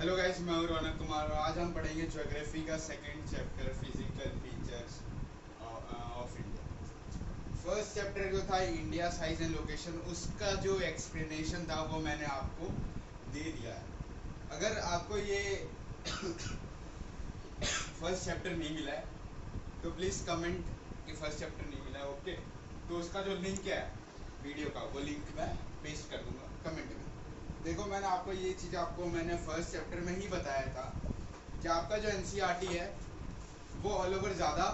Hello guys, मैं हूं रौनक कुमार और आज हम पढ़ेंगे ज्योग्राफी का second chapter physical features of India. First chapter जो था इंडिया साइज एंड लोकेशन, उसका जो एक्सप्लेनेशन था वो मैंने आपको दे दिया है। अगर आपको ये फर्स्ट चैप्टर नहीं मिला है तो प्लीज़ कमेंट कि फर्स्ट चैप्टर नहीं मिला है। ओके, तो उसका जो लिंक है वीडियो का, वो लिंक मैं पेस्ट कर दूंगा कमेंट में। देखो, मैंने आपको ये चीज़ मैंने फर्स्ट चैप्टर में ही बताया था कि आपका जो एनसीईआरटी है वो ऑल ओवर ज़्यादा,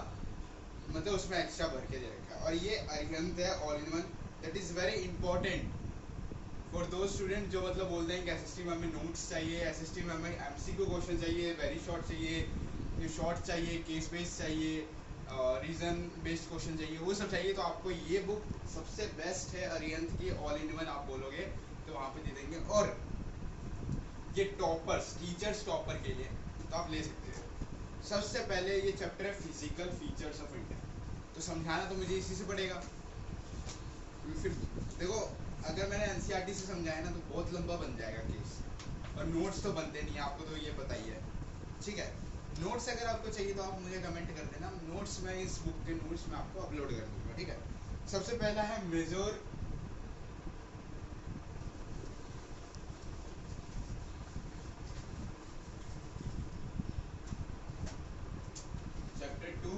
मतलब उसमें एक्स्ट्रा भर के दे रखा है। और ये अरिहंत है all in one, that is very important for दो स्टूडेंट जो मतलब बोलते हैं कि एसएसटी में हमें नोट्स चाहिए, एसएसटी में हमें एमसीक्यू क्वेश्चन चाहिए, वेरी शॉर्ट चाहिए, शॉर्ट चाहिए, केस बेस्ड चाहिए, रीजन बेस्ड क्वेश्चन चाहिए, वो सब चाहिए। तो आपको ये बुक सबसे बेस्ट है अरिहंत की, ऑल इन वन आप बोलोगे तो वहाँ पे दे देंगे। और ये टॉपर्स, टीचर्स टॉपर के लिए तो आप ले सकते हो। सबसे पहले ये चैप्टर है फिजिकल फीचर्स ऑफ इंडिया, तो समझाना तो मुझे इसी से पड़ेगा। फिर देखो, अगर मैंने एनसीईआरटी से समझाया ना तो बहुत लंबा बन जाएगा केस, और नोट्स तो बनते नहीं, आपको तो ये पता ही है। ठीक है, नोट्स अगर आपको चाहिए तो आप मुझे कमेंट कर देना, नोट्स में इस बुक के नोट्स में आपको अपलोड कर दूंगा। ठीक है, सबसे पहला है मेजर चैप्टर 2,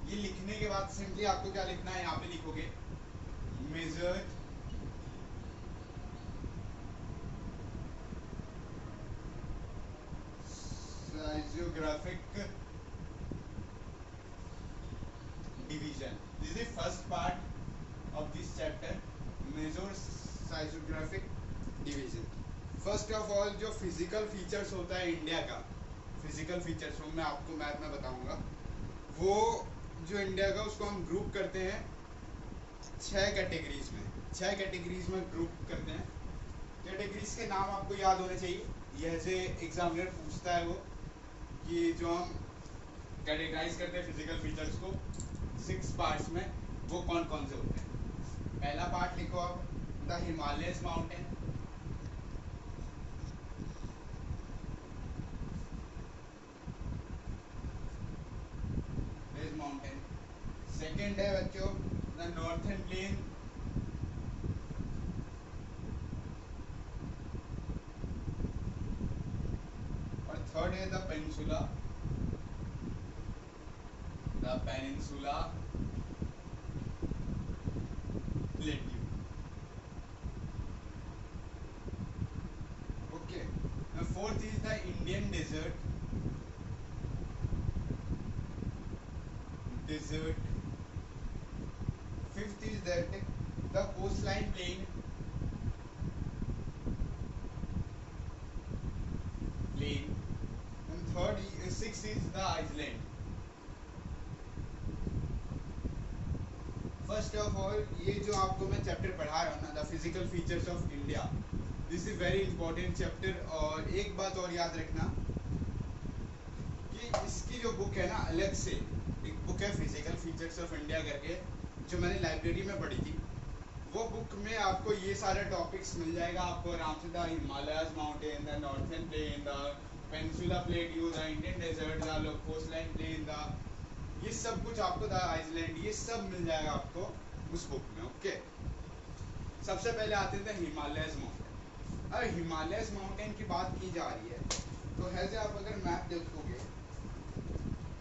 ये लिखने के बाद सिंपली आपको क्या लिखना है, यहाँ पे लिखोगे major physiographic division. This is first part of this chapter, major physiographic division. First of all जो फिजिकल फीचर्स होता है इंडिया का, फिजिकल फीचर्स वो मैं आपको मैथ में बताऊंगा। वो जो इंडिया का, उसको हम ग्रुप करते हैं 6 कैटेगरीज में, 6 कैटेगरीज में ग्रुप करते हैं। कैटेगरीज के नाम आपको याद होने चाहिए, ये ऐसे एग्जामिनर पूछता है वो, कि जो हम कैटेगराइज करते हैं फिजिकल फीचर्स को 6 पार्ट्स में, वो कौन कौन से होते हैं। पहला पार्ट लिखो आप, the Himalayas mountain. Mountain. Second है बच्चों द नॉर्थन प्लेन। और थर्ड है the peninsula, the peninsula plateau. Okay, fourth is the Indian desert, desert. Fifth is that the coastline plain, plain. And third, six is the island. First of all, ये जो आपको मैं chapter पढ़ा रहा हूँ ना, the physical features of India, this is very important chapter. और एक बात और याद रखना कि इसकी जो बुक है ना, अलग से एक बुक है फिजिकल फीचर्स ऑफ इंडिया करके, जो मैंने लाइब्रेरी में पढ़ी थी। वो बुक में आपको ये सारे टॉपिक्स मिल जाएगा, आपको आराम से, the Himalayas mountain, the northern plain, the peninsula plateau, the Indian desert, the coastline plain, the, ये सब कुछ आपको, द आइसलैंड, ये सब मिल जाएगा आपको उस बुक में। ओके, सबसे पहले आते थे हिमालयस माउंटेन। अब हिमालयस माउंटेन की बात की जा रही है तो ऐसे आप अगर मैप देखोगे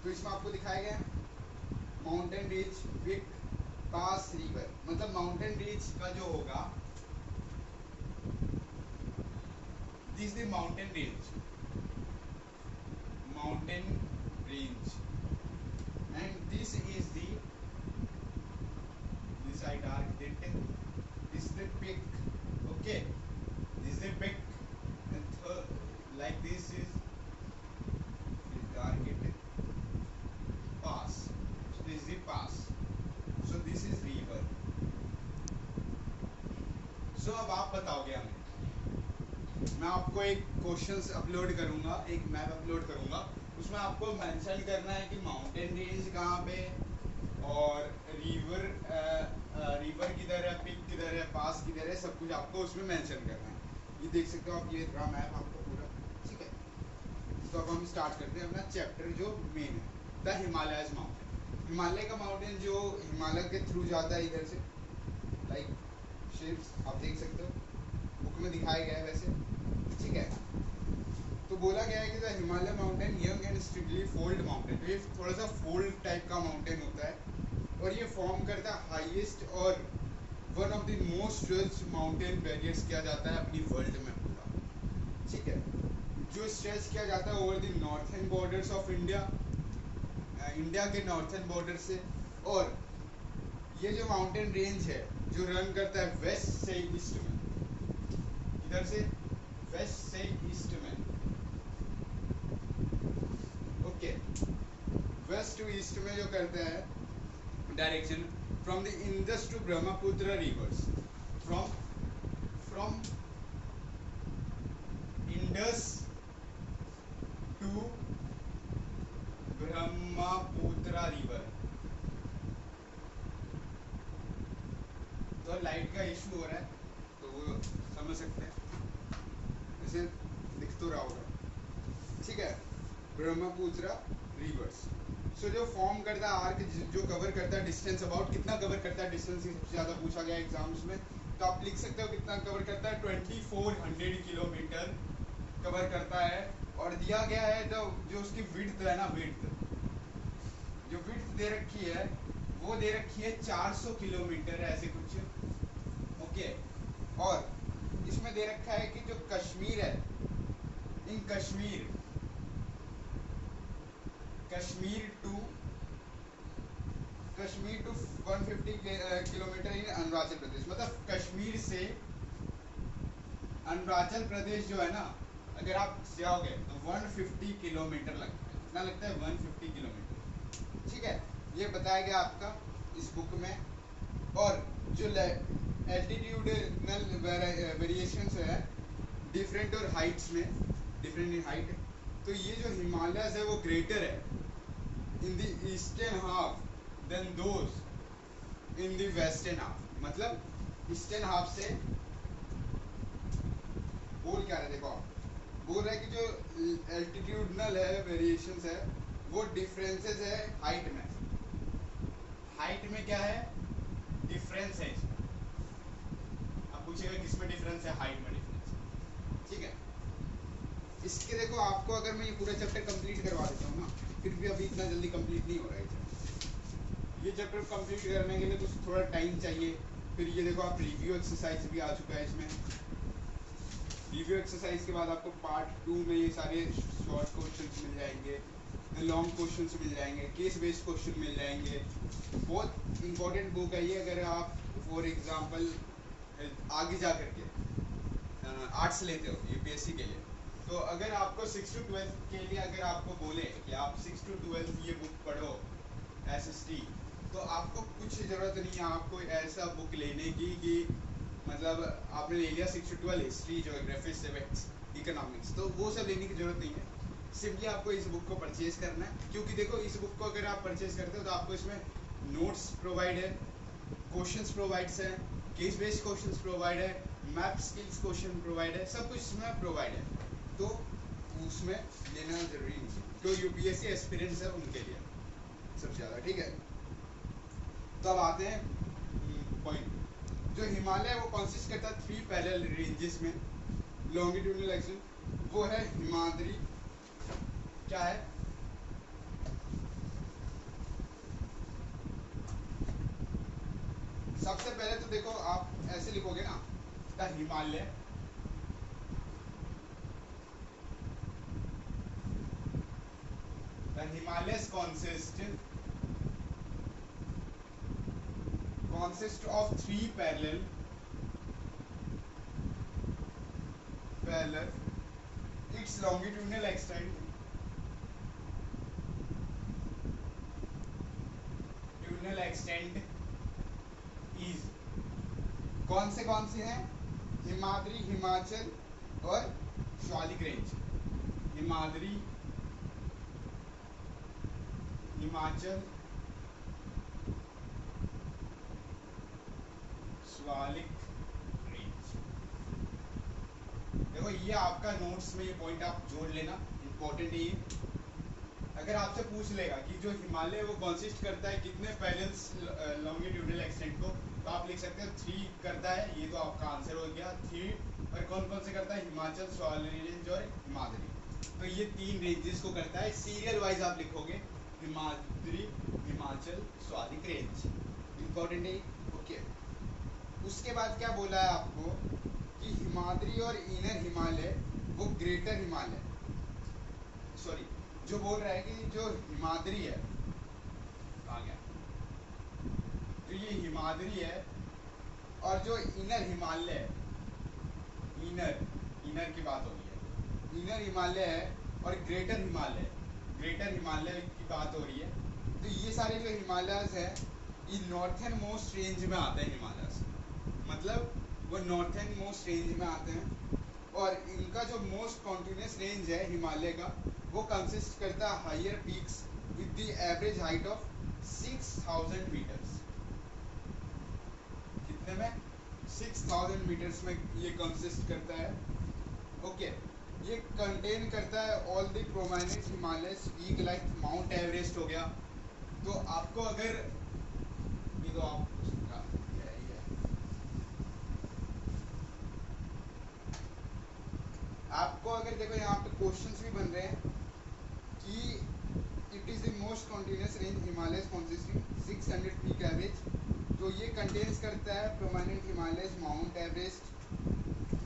तो इसमें आपको दिखाया गया mountain range with pass river, मतलब माउंटेन रेंज का जो होगा, this the mountain range, mountain range, and this is the, this I dark it, this is the peak. Okay, this is the peak, and like this is dark it pass, so this is the pass, so this is river. So अब आप बताओगे हमें मैं आपको एक questions upload करूंगा, एक map upload करूंगा, उसमें आपको मेंशन करना है कि माउंटेन रेंज कहाँ पे और रिवर रिवर किधर है, पिक किधर है, पास किधर है, सब कुछ आपको उसमें मेंशन करना है। ये देख सकते हो आप, ये रहा मैप आपको पूरा, ठीक है। तो अब हम स्टार्ट करते हैं अपना चैप्टर जो मेन है, द हिमालयज माउंटेन। हिमालय का माउंटेन जो हिमालय के थ्रू जाता है इधर से, लाइक शेप्स आप देख सकते हो, बुक में दिखाया गया है वैसे, ठीक है। तो बोला गया है कि the Himalaya mountain young and strictly fold mountain, तो ये थोड़ा सा फोल्ड टाइप का माउंटेन होता है और ये फॉर्म करता है हाईएस्ट और one of the most stretch mountain barriers किया जाता है अपनी वर्ल्ड में पूरा, ठीक है। जो स्ट्रेच किया जाता है over the northern borders of India, India के नॉर्थर्न बॉर्डर से, और ये जो माउंटेन रेंज है जो रन करता है वेस्ट से ईस्ट में, इधर से वेस्ट से ईस्ट में, ओके, वेस्ट टू ईस्ट में जो करता है direction from the Indus to Brahmaputra rivers, from Indus to Brahmaputra river. तो लाइट का इशू हो रहा है तो वो समझ सकते हैं, इसे दिख तो रहा होगा, ठीक है। ब्रह्मपुत्र रिवर्स, सो जो फॉर्म करता है आर्क, जो कवर करता है डिस्टेंस, अबाउट कितना कवर करता है डिस्टेंस, सबसे ज़्यादा पूछा गया एग्जाम्स में, तो आप लिख सकते हो कितना कवर करता है, 2400 किलोमीटर कवर करता है। और दिया गया है तो जो उसकी विड्थ है ना, जो विड्थ दे रखी है वो दे रखी है 400 किलोमीटर ऐसे कुछ, ओके। और इसमें दे रखा है कि जो कश्मीर है, in Kashmir to 150 kilometre in Arunachal Pradesh, मतलब कश्मीर से अरुणाचल प्रदेश जो है ना, अगर आप जाओगे तो 150 किलोमीटर लगता है, कितना लगता है, 150 किलोमीटर, ठीक है। ये बताया गया आपका इस बुक में। और जो एल्टीट्यूडनल वेरिएशंस है डिफरेंट और हाइट्स में, डिफरेंट इन हाइट, तो ये जो हिमालयस है वो ग्रेटर है in the eastern half than those in the western half, मतलब ईस्टर्न हाफ से, बोल क्या रहे देखो आप, बोल रहे हैं कि जो एल्टीट्यूडनल है वेरिएशंस है वो डिफरेंसेस है हाइट में, हाइट में क्या है डिफरेंस है इसमें, अब पूछेगा किसमें डिफरेंस है, हाइट में डिफरेंस, ठीक है। इसके देखो आपको अगर मैं ये पूरा चैप्टर कंप्लीट करवा देता हूँ ना, फिर भी अभी इतना जल्दी कंप्लीट नहीं हो रहा है ये चैप्टर कंप्लीट करने के लिए तो थोड़ा टाइम चाहिए। फिर ये देखो आप रिव्यू एक्सरसाइज भी आ चुका है इसमें, रिव्यू एक्सरसाइज के बाद आपको पार्ट 2 में ये सारे शॉर्ट क्वेश्चंस मिल जाएंगे, लॉन्ग क्वेश्चंस मिल जाएंगे, केस बेस्ड क्वेश्चन मिल जाएंगे। बहुत इंपॉर्टेंट बुक है ये, अगर आप फॉर एग्जांपल आगे जा करके आर्ट्स लेते हो यूपीएससी के लिए, तो अगर आपको 6 to 12 के लिए अगर आपको बोले कि आप 6 to 12 ये बुक पढ़ो एसएसटी, तो आपको कुछ ज़रूरत नहीं है आपको ऐसा बुक लेने की कि मतलब आपने ले लिया 6 to 12 history, geography, civics, economics, तो वो सब लेने की ज़रूरत नहीं है। सिंपली आपको इस बुक को परचेज करना है, क्योंकि देखो इस बुक को अगर आप परचेज करते हो तो आपको इसमें नोट्स प्रोवाइड है, क्वेश्चंस प्रोवाइड्स है, केस बेस्ड क्वेश्चंस प्रोवाइड है, मैथ स्किल्स क्वेश्चन प्रोवाइड है, सब कुछ इसमें प्रोवाइड है, तो उसमें लेना जरूरी नहीं है, जो यूपीएससी एस्पिरेंट्स है उनके लिए सबसे ज़्यादा, ठीक है। तो अब आते हैं पॉइंट, जो हिमालय वो कंसिस्ट करता है 3 पैरेलल रेंजेस में, लॉन्गिट्यूडनल एक्शन, वो है हिमाद्री, क्या है, सबसे पहले तो देखो आप ऐसे लिखोगे ना, the Himalaya, the Himalayas consist of 3 parallel its longitudinal extent is, कौन से हैं, हिमाद्री, हिमाचल और स्वादिक रेंज, हिमाद्री, हिमाचल स्वालिक रेंज। देखो ये आपका नोट्स में ये पॉइंट आप जोड़ लेना, इंपॉर्टेंट है ये। अगर आपसे पूछ लेगा कि जो हिमालय वो कंसिस्ट करता है कितने पैरेलल्स लॉन्गिट्यूडनल एक्सटेंट को, तो आप लिख सकते हो 3 करता है, ये तो आपका आंसर हो गया 3। और कौन कौन से करता है, हिमाचल, स्वालिक रेंज और हिमाद्री। तो ये 3 रेंजेस को करता है। सीरियल वाइज आप लिखोगे हिमाद्री, हिमाचल, स्वालिक रेंज, इंपॉर्टेंट है। ओके, उसके बाद क्या बोला है आपको कि हिमाद्री और इनर हिमालय वो ग्रेटर हिमालय, सॉरी जो बोल रहा है कि जो हिमाद्री है, आ गया, जो ये हिमाद्री है और जो इनर हिमालय है, इनर की बात हो रही है, इनर हिमालय है और ग्रेटर हिमालय की बात हो रही है। तो ये सारे जो हिमालयस है ये नॉर्थन मोस्ट रेंज में आते हैं। हिमालयस मतलब वो नॉर्थन मोस्ट रेंज में आते हैं, और इनका जो मोस्ट कॉन्टिन्यूस रेंज है हिमालय का, वो कंसिस्ट करता है higher peaks with the average height of 6000 metres. कितने में? 6000 मीटर्स में ये कंसिस्ट करता है। ओके, ये कंटेन करता है all the prominent Himalayas peak like mount Everest हो गया। तो आपको अगर ये तो आप आपको अगर देखो यहाँ पे क्वेश्चंस भी बन रहे हैं कि it is the most continuous range Himalayas consisting 600 peak average. तो ये कंटेन्स करता है प्रोमिनेंट हिमालयस, माउंट एवरेस्ट,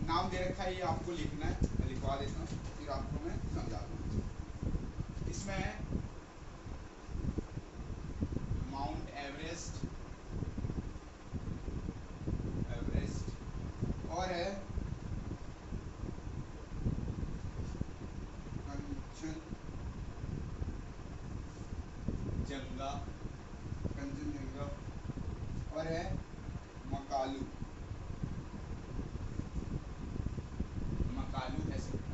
नाम दे रखा है, ये आपको लिखना है, मैं लिखवा देता हूँ फिर आपको मैं समझा दूँ। इसमें है माउंट एवरेस्ट, और है कंचनजंगा, और है मकालू है सकता।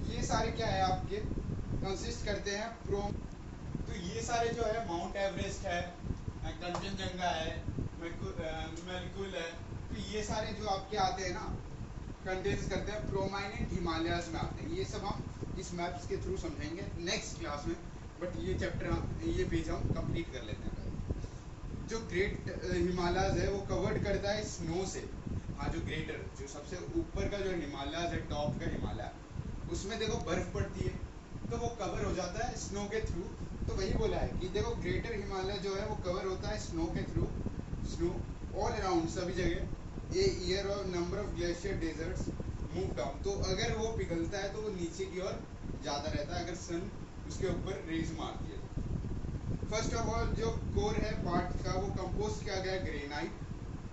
ये सारे क्या है आपके कंसिस्ट करते हैं तो ये सारे जो है माउंट एवरेस्ट है, कंचनजंगा है, मलकुल है, तो ये सारे जो आपके आते हैं ना कंटेन्स करते हैं प्रोमाइनेंट हिमालयस में आते हैं। ये सब हम इस मैप्स के थ्रू समझेंगे नेक्स्ट क्लास में, बट ये चैप्टर ये पेज हम कंप्लीट कर लेते हैं। जो ग्रेट हिमालयस है वो कवर्ड करता है स्नो से। हाँ, जो ग्रेटर, जो सबसे ऊपर का जो हिमालयस है, टॉप का हिमालय, उसमें देखो बर्फ पड़ती है, तो वो कवर हो जाता है स्नो के थ्रू। तो वही बोला है कि देखो ग्रेटर हिमालय जो है वो कवर होता है स्नो के थ्रू, स्नो ऑल अराउंड सभी जगह, ए ईयर और number of glacier deserts move down. तो अगर वो पिघलता है तो वो नीचे की ओर ज़्यादा रहता है अगर सन उसके ऊपर रेज मारती है। फर्स्ट ऑफ ऑल जो कोर है पार्ट का वो कंपोज किया गया ग्रेनाइट।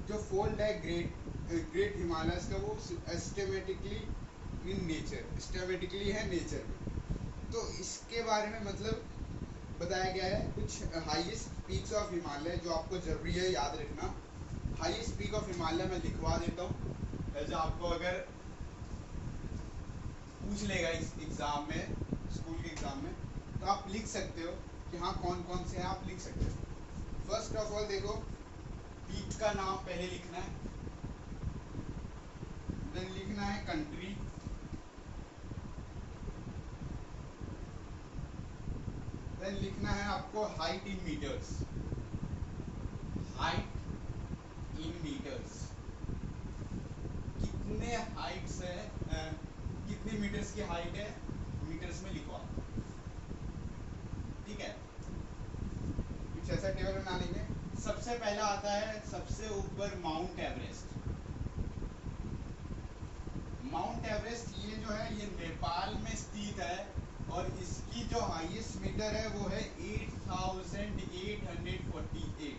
जो फोल्ड है ग्रेट हिमालयस का वो सिस्टेमेटिकली इन नेचर, सिस्टेमेटिकली है नेचर में। तो इसके बारे में मतलब बताया गया है कुछ हाईएस्ट पीक्स ऑफ हिमालय जो आपको जरूरी है याद रखना। हाईएस्ट पीक ऑफ हिमालय मैं लिखवा देता हूँ, ऐसा आपको अगर पूछ लेगा इस एग्जाम में, स्कूल के एग्जाम में, तो आप लिख सकते हो कि हाँ कौन कौन से हैं, आप लिख सकते हो। फर्स्ट ऑफ ऑल देखो पीक का नाम पहले लिखना है, देन लिखना है कंट्री, देन लिखना है आपको height in metres, height in metres, कितने हाइट्स है, कितने मीटर्स की हाइट है मीटर्स में लिखवा, ठीक है। कुछ ऐसा टेबल बना लेंगे। सबसे पहला आता है सबसे ऊपर माउंट एवरेस्ट। माउंट एवरेस्ट ये जो है ये नेपाल में स्थित है और इसकी जो हाईएस्ट मीटर है वो है 8848,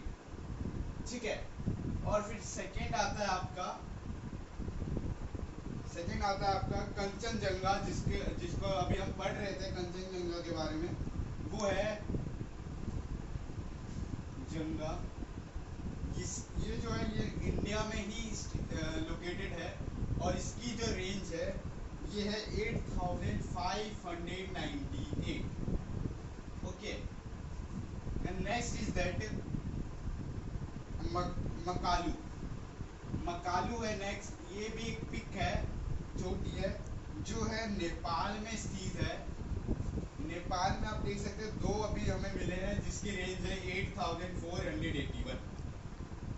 ठीक है। और फिर सेकंड आता है आपका कंचनजंगा, जिसको अभी हम पढ़ रहे थे कंचनजंगा के बारे में, वो है जंगा। ये जो है ये इंडिया में ही लोकेटेड ये है 8598. Okay, and next is that Makalu. Makalu है नेक्स्ट. ये भी एक पिक है, छोटी है, जो है नेपाल में स्थित है. नेपाल में आप देख सकते हो दो अभी हमें मिले हैं जिसकी रेंज है 8481.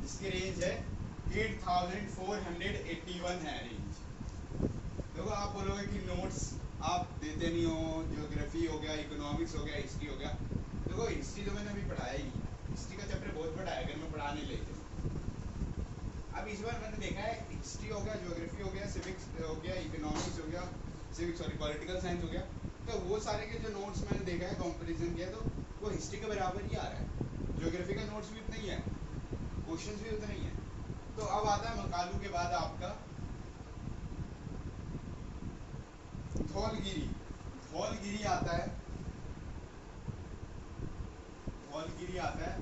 इसकी रेंज है 8481 है रेंज. देखो आप बोलोगे कि नोट्स आप देते नहीं हो, ज्योग्राफी हो गया, इकोनॉमिक्स हो गया, हिस्ट्री हो गया. देखो हिस्ट्री तो मैंने अभी पढ़ाया ही नहीं. हिस्ट्री का चैप्टर बहुत बड़ा है, अगर मैं पढ़ा नहीं लेते. अब इस बार मैंने देखा है हिस्ट्री हो गया, ज्योग्राफी हो गया, सिविक्स हो गया, इकोनॉमिक्स हो गया, सिविक्स सॉरी पॉलिटिकल साइंस हो गया. तो वो सारे के जो नोट्स मैंने देखा है, कंपैरिजन किया, तो वो हिस्ट्री के बराबर ही आ रहा है. ज्योग्राफी का नोट्स भी उतना ही है, क्वेश्चंस भी उतना ही है. तो अब आता है मकालू के बाद आपका धौलगिरी. धौलगिरी आता है. धौलगिरी आता है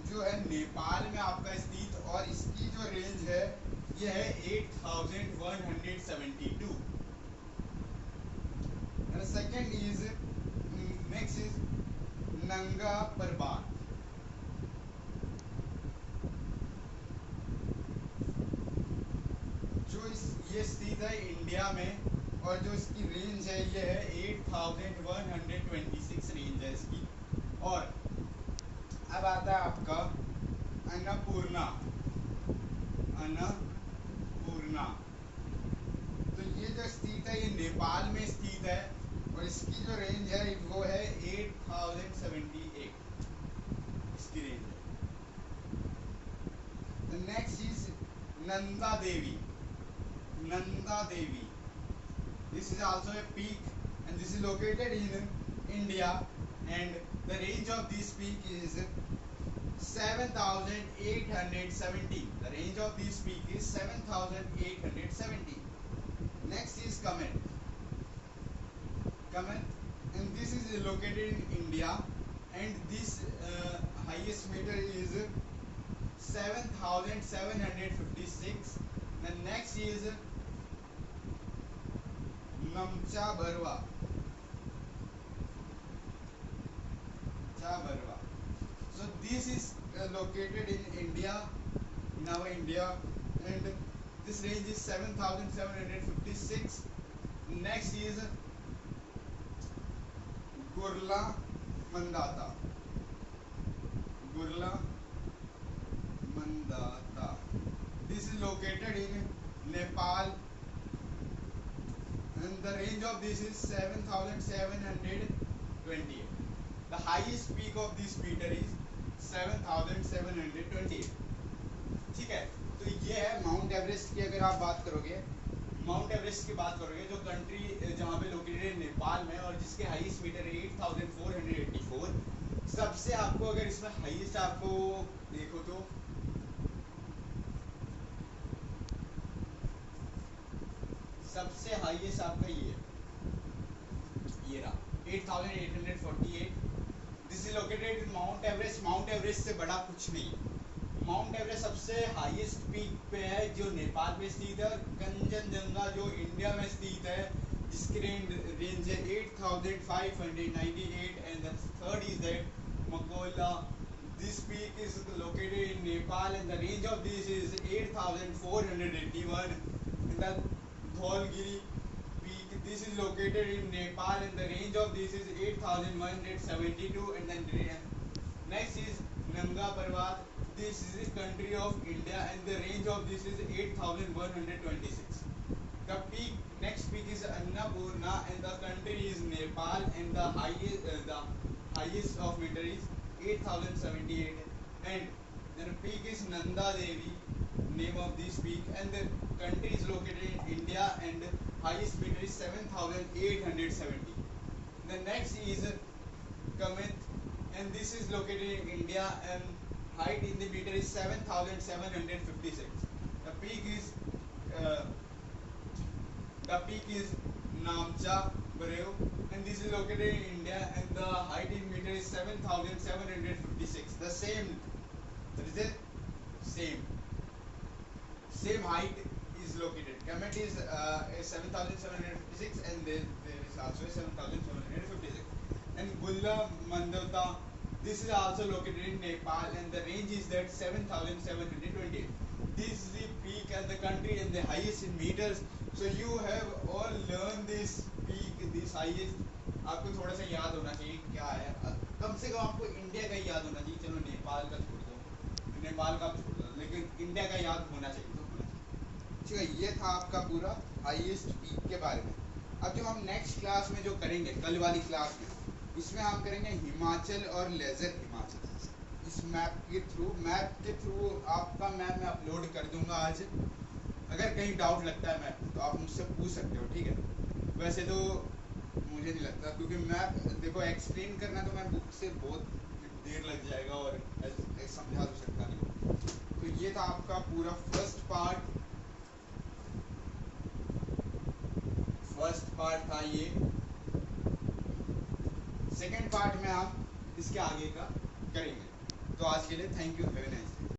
जो है नेपाल में आपका स्थित, और इसकी जो रेंज है ये है 8172. सेकेंड इज नेक्स्ट इज नंगा परबात. ये स्थित है इंडिया में, और जो इसकी रेंज है ये है 8126 रेंज है इसकी. और अब आता है आपका अन्नपूर्णा. अन्नपूर्णा तो ये जो स्थित है ये नेपाल में स्थित है, और इसकी जो रेंज है वो है 8078 इसकी रेंज है. Next is Nanda Devi. Nanda Devi. This is also a peak, and this is located in India, and the range of this peak is 7870. The range of this peak is 7870. Next is Kamet. Kamet, and this is located in India, and this highest meter is 7756. The next is Namcha Barwa. So this is located in India, in our India, and this range is 7756. Next is Gurla Mandata. Gurla Mandata. This is located in Nepal, and the range of this is 7728. The highest peak of this meter is 7728. ठीक है, तो ये है mount Everest की. अगर आप बात करोगे माउंट एवरेस्ट की बात करोगे, जो कंट्री जहाँ पे लोकेटेड है नेपाल में, और जिसके हाईएस्ट मीटर है 8484. सबसे आपको अगर इसमें हाईएस्ट आपको देखो तो सबसे हाईएस्ट आपका ये रहा 8848. This is located in mount Everest. Mount Everest से बड़ा कुछ नहीं. माउंट एवरेस्ट सबसे हाईएस्ट पीक पे है जो नेपाल में स्थित है, और कंचनजंगा जो इंडिया में स्थित है जिसकी रेंज है 8598. And the third is that Makalu. This peak is located in Nepal, and the range of this is 8481. And the Dhaulgiri peak, this is located in Nepal, and the range of this is 8172. And then next is Nanga Parbat. This is the country of India, and the range of this is 8126. The peak, next peak is Annapurna, and the country is Nepal, and the highest of meter is 8078. And then peak is Nanda Devi, name of this peak, and the country is located in India, and highest meter is 7870. The next is Kamet, and this is located in India, and height in the meter is 7756. The peak is Namcha Barwa, and this is located in India, and the height in meter is 7756. The same, that is it, same height is located. Kemet is 7,756 and there is also 7,756. And Gulla Mandavta, this is also located in Nepal and the range is that 7,728. This is the peak and the country and the highest in meters. So you have all learned this peak, this highest. आपको थोड़ा सा याद होना चाहिए क्या है, कम से कम आपको इंडिया का याद होना चाहिए. चलो नेपाल का छोड़ दो, नेपाल का छोड़ दो, लेकिन इंडिया का याद होना चाहिए. तो होना चाहिए. ठीक है, ये था आपका पूरा हाईएस्ट पीक के बारे में. अब जो हम नेक्स्ट क्लास में जो करेंगे, कल वाली क्लास में, इसमें हम करेंगे हिमाचल और लेजर हिमाचल. इस मैप के थ्रू आपका मैप मैं अपलोड कर दूंगा आज. अगर कहीं डाउट लगता है मैप तो आप मुझसे पूछ सकते हो. ठीक है, वैसे तो मुझे नहीं लगता, क्योंकि मैप देखो एक्सप्लेन करना तो मैं बुक से बहुत देर लग जाएगा और समझा तो सकता नहीं. तो ये था आपका पूरा फर्स्ट पार्ट था ये. सेकंड पार्ट में हम इसके आगे का करेंगे. तो आज के लिए thank you, have a nice day.